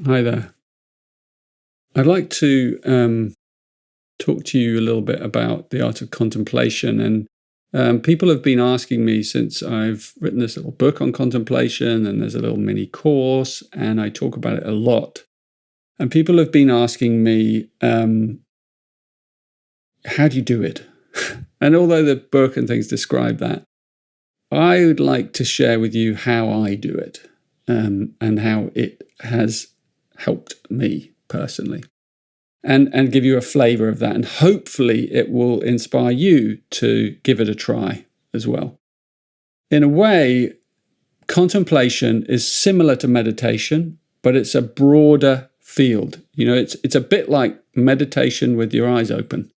Hi there. I'd like to talk to you a little bit about the art of contemplation. And people have been asking me since I've written this little book on contemplation, and there's a little mini course, and I talk about it a lot. And people have been asking me, how do you do it? And although the book and things describe that, I would like to share with you how I do it, and how it has helped me personally, and give you a flavor of that. And hopefully it will inspire you to give it a try as well. In a way, contemplation is similar to meditation, but it's a broader field. It's a bit like meditation with your eyes open,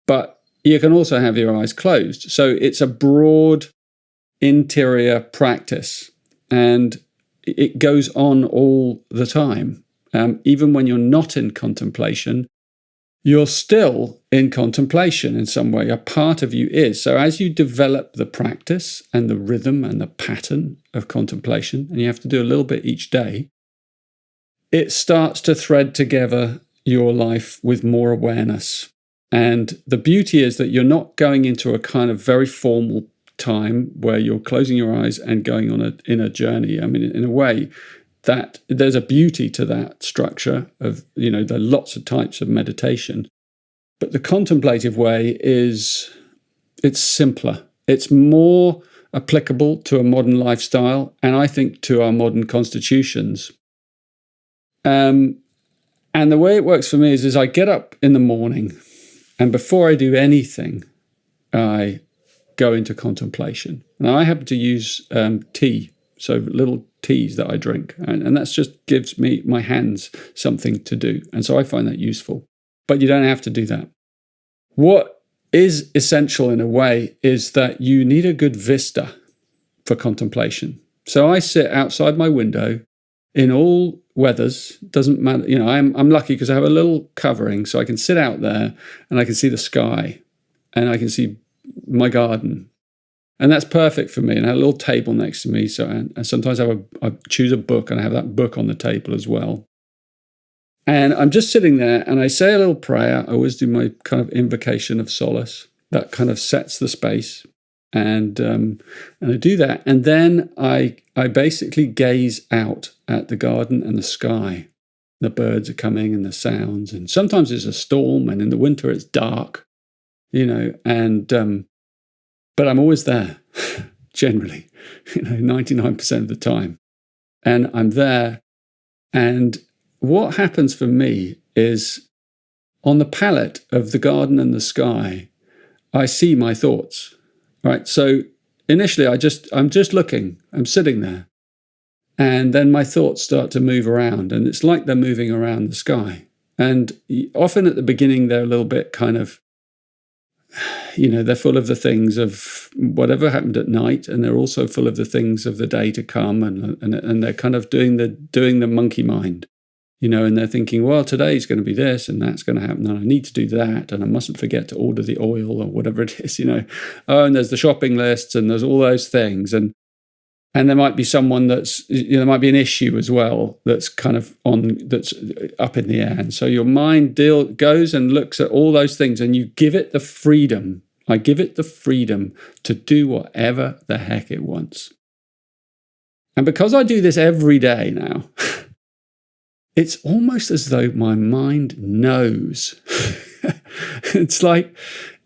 but you can also have your eyes closed. So it's a broad interior practice, and it goes on all the time. Even when you're not in contemplation, you're still in contemplation in some way. A part of you is. So as you develop the practice and the rhythm and the pattern of contemplation, and you have to do a little bit each day, it starts to thread together your life with more awareness. And the beauty is that you're not going into a kind of very formal time where you're closing your eyes and going on an inner journey. I mean, in a way, that there's a beauty to that structure of, there are lots of types of meditation. But the contemplative way it's simpler. It's more applicable to a modern lifestyle, and I think to our modern constitutions. And the way it works for me is I get up in the morning, and before I do anything, I go into contemplation. Now, I happen to use tea, so little teas that I drink, and that just gives me, my hands, something to do. And so I find that useful. But you don't have to do that. What is essential in a way is that you need a good vista for contemplation. So I sit outside my window in all weathers. Doesn't matter. I'm lucky because I have a little covering, so I can sit out there and I can see the sky and I can see my garden. And that's perfect for me. And I have a little table next to me. So, and sometimes I choose a book, and I have that book on the table as well. And I'm just sitting there, and I say a little prayer. I always do my kind of invocation of solace that kind of sets the space. And I do that. And then I basically gaze out at the garden and the sky. The birds are coming and the sounds. And sometimes it's a storm, and in the winter it's dark, but I'm always there, generally, 99% of the time. And I'm there. And what happens for me is, on the palette of the garden and the sky, I see my thoughts, right? So initially, I'm just looking, I'm sitting there. And then my thoughts start to move around, and it's like they're moving around the sky. And often at the beginning, they're a little bit kind of, they're full of the things of whatever happened at night, and they're also full of the things of the day to come, and they're kind of doing the monkey mind, and they're thinking, well, today's going to be this, and that's going to happen, and I need to do that, and I mustn't forget to order the oil or whatever it is, Oh, and there's the shopping lists, and there's all those things, and there might be someone there might be an issue as well that's kind of that's up in the air. And so your mind goes and looks at all those things, and you give it the freedom. I give it the freedom to do whatever the heck it wants. And because I do this every day now, it's almost as though my mind knows. It's like,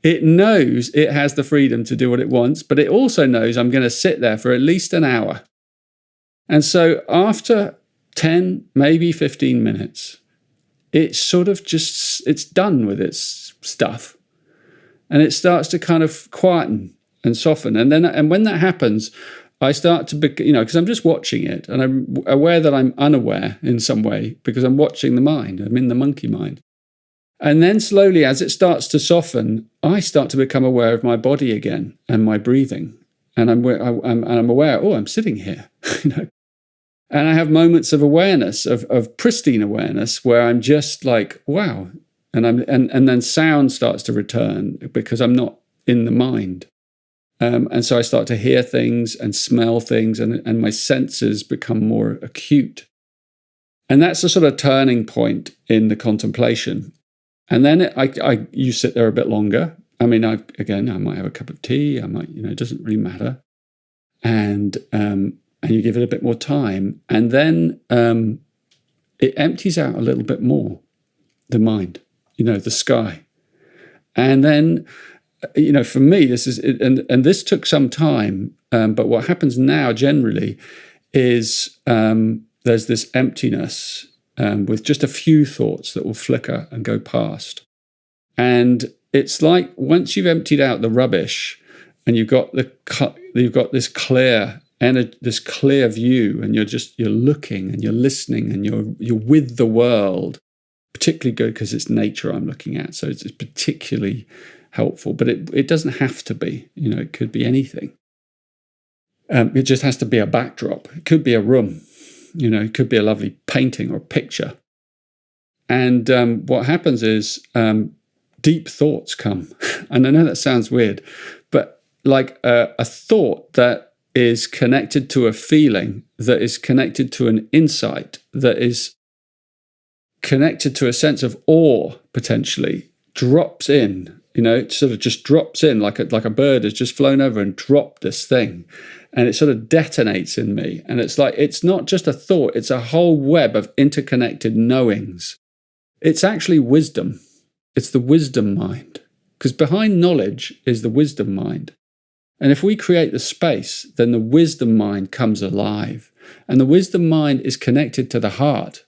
it knows it has the freedom to do what it wants, but it also knows I'm going to sit there for at least an hour. And so after 10, maybe 15 minutes, it's sort of it's done with its stuff. And it starts to kind of quieten and soften. And when that happens, I start to, because I'm just watching it, and I'm aware that I'm unaware in some way because I'm watching the mind. I'm in the monkey mind. And then slowly, as it starts to soften, I start to become aware of my body again and my breathing. And I'm aware, oh, I'm sitting here, And I have moments of awareness, of pristine awareness, where I'm just like, wow. And then sound starts to return because I'm not in the mind. And so I start to hear things and smell things, and my senses become more acute. And that's a sort of turning point in the contemplation. And then you sit there a bit longer. I mean, I might have a cup of tea. I might, it doesn't really matter. And you give it a bit more time. And then it empties out a little bit more, the mind, the sky. And then, for me, this is, and this took some time. But what happens now generally is there's this emptiness with just a few thoughts that will flicker and go past. And it's like once you've emptied out the rubbish and you've got this clear view, and you're looking and you're listening and you're with the world. Particularly good because it's nature I'm looking at, so it's particularly helpful. But it doesn't have to be. It could be anything. It just has to be a backdrop. It could be a room. It could be a lovely painting or picture. And what happens is deep thoughts come. And I know that sounds weird, but like a thought that is connected to a feeling, that is connected to an insight, that is connected to a sense of awe, potentially, drops in. It sort of just drops in like a bird has just flown over and dropped this thing. And it sort of detonates in me. And it's like, it's not just a thought, it's a whole web of interconnected knowings. It's actually wisdom. It's the wisdom mind. Because behind knowledge is the wisdom mind. And if we create the space, then the wisdom mind comes alive. And the wisdom mind is connected to the heart.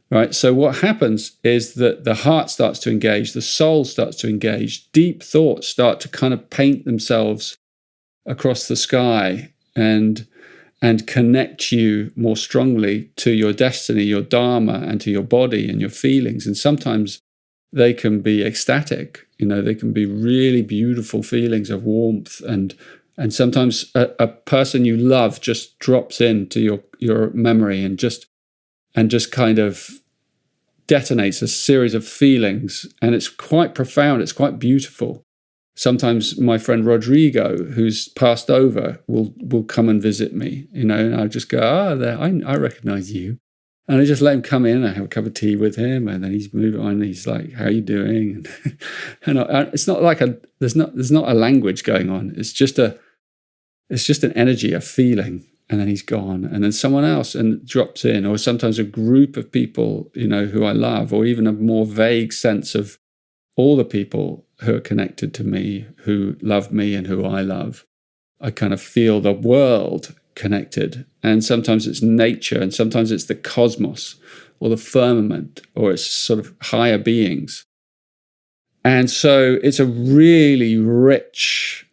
Right? So what happens is that the heart starts to engage, the soul starts to engage, deep thoughts start to kind of paint themselves across the sky and connect you more strongly to your destiny, your dharma, and to your body and your feelings. And sometimes they can be ecstatic, they can be really beautiful feelings of warmth, and sometimes a person you love just drops into your memory and just kind of detonates a series of feelings, and it's quite profound, it's quite beautiful. Sometimes my friend Rodrigo, who's passed over, will come and visit me, and I'll just go, I recognize you. And I just let him come in, I have a cup of tea with him, and then he's moving on, and he's like, how are you doing? And it's not like there's not a language going on, it's just an energy, a feeling. And then he's gone, and then someone else and drops in, or sometimes a group of people, who I love, or even a more vague sense of all the people who are connected to me, who love me and who I love. I kind of feel the world connected, and sometimes it's nature, and sometimes it's the cosmos or the firmament, or it's sort of higher beings. And so it's a really rich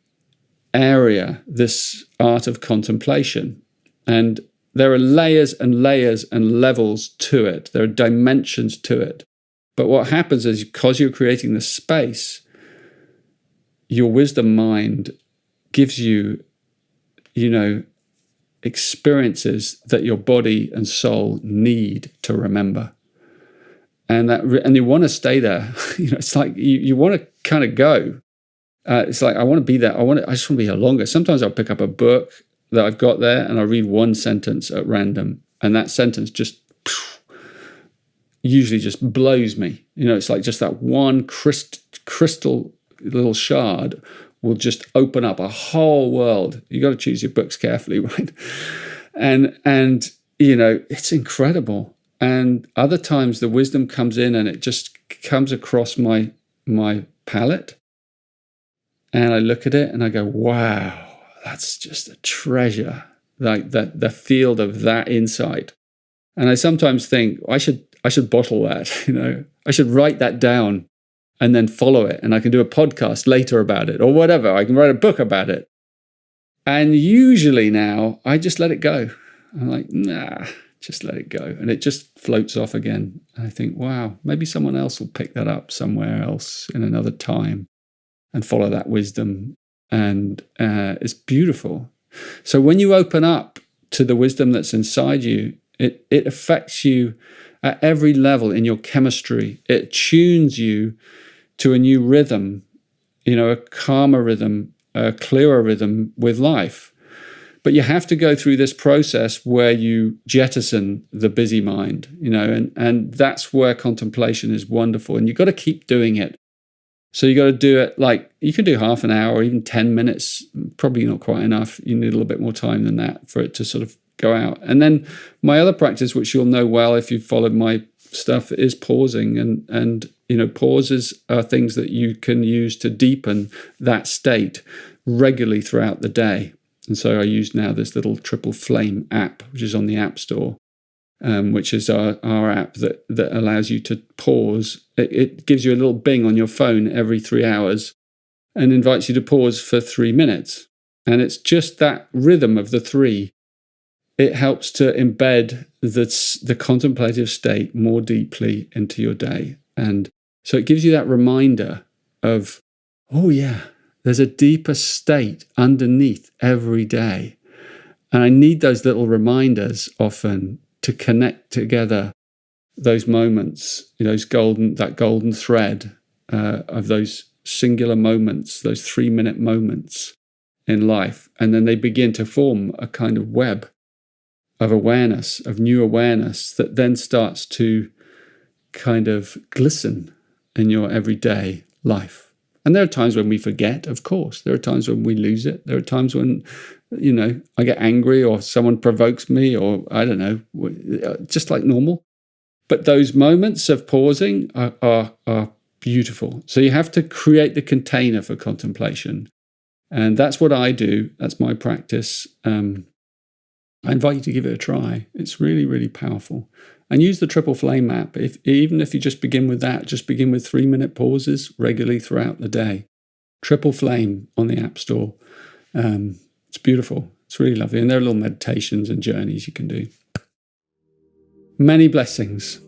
area, this art of contemplation. And there are layers and layers and levels to it. There are dimensions to it. But what happens is, because you're creating the space, your wisdom mind gives you, experiences that your body and soul need to remember. And you want to stay there. It's like you want to kind of go. It's like, I want to be there. I just want to be here longer. Sometimes I'll pick up a book that I've got there and I'll read one sentence at random. And that sentence usually just blows me. It's like just that one crystal little shard will just open up a whole world. You got to choose your books carefully, right? And it's incredible. And other times the wisdom comes in and it just comes across my palate. And I look at it and I go, wow, that's just a treasure. Like that, the field of that insight. And I sometimes think, I should bottle that, I should write that down and then follow it. And I can do a podcast later about it or whatever. I can write a book about it. And usually now I just let it go. I'm like, nah, just let it go. And it just floats off again. And I think, wow, maybe someone else will pick that up somewhere else in another time and follow that wisdom. And it's beautiful. So when you open up to the wisdom that's inside you, it affects you at every level in your chemistry. It tunes you to a new rhythm, a calmer rhythm, a clearer rhythm with life. But you have to go through this process where you jettison the busy mind, and that's where contemplation is wonderful. And you've got to keep doing it. So you got to do it like you can do half an hour or even 10 minutes, probably not quite enough. You need a little bit more time than that for it to sort of go out. And then my other practice, which you'll know well if you've followed my stuff, is pausing. And pauses are things that you can use to deepen that state regularly throughout the day. And so I use now this little Triple Flame app, which is on the App Store, which is our app that allows you to pause. It gives you a little bing on your phone every 3 hours and invites you to pause for 3 minutes. And it's just that rhythm of the three. It helps to embed the contemplative state more deeply into your day. And so it gives you that reminder of, oh yeah, there's a deeper state underneath every day. And I need those little reminders often to connect together those moments, that golden thread of those singular moments, those 3-minute moments in life. And then they begin to form a kind of web of awareness, of new awareness that then starts to kind of glisten in your everyday life. And there are times when we forget, of course. There are times when we lose it. There are times when, I get angry or someone provokes me or I don't know, just like normal. But those moments of pausing are beautiful. So you have to create the container for contemplation. And that's what I do. That's my practice. I invite you to give it a try. It's really, really powerful. And use the Triple Flame app. Even if you just begin with that, just begin with 3-minute pauses regularly throughout the day. Triple Flame on the App Store. It's beautiful. It's really lovely. And there are little meditations and journeys you can do. Many blessings.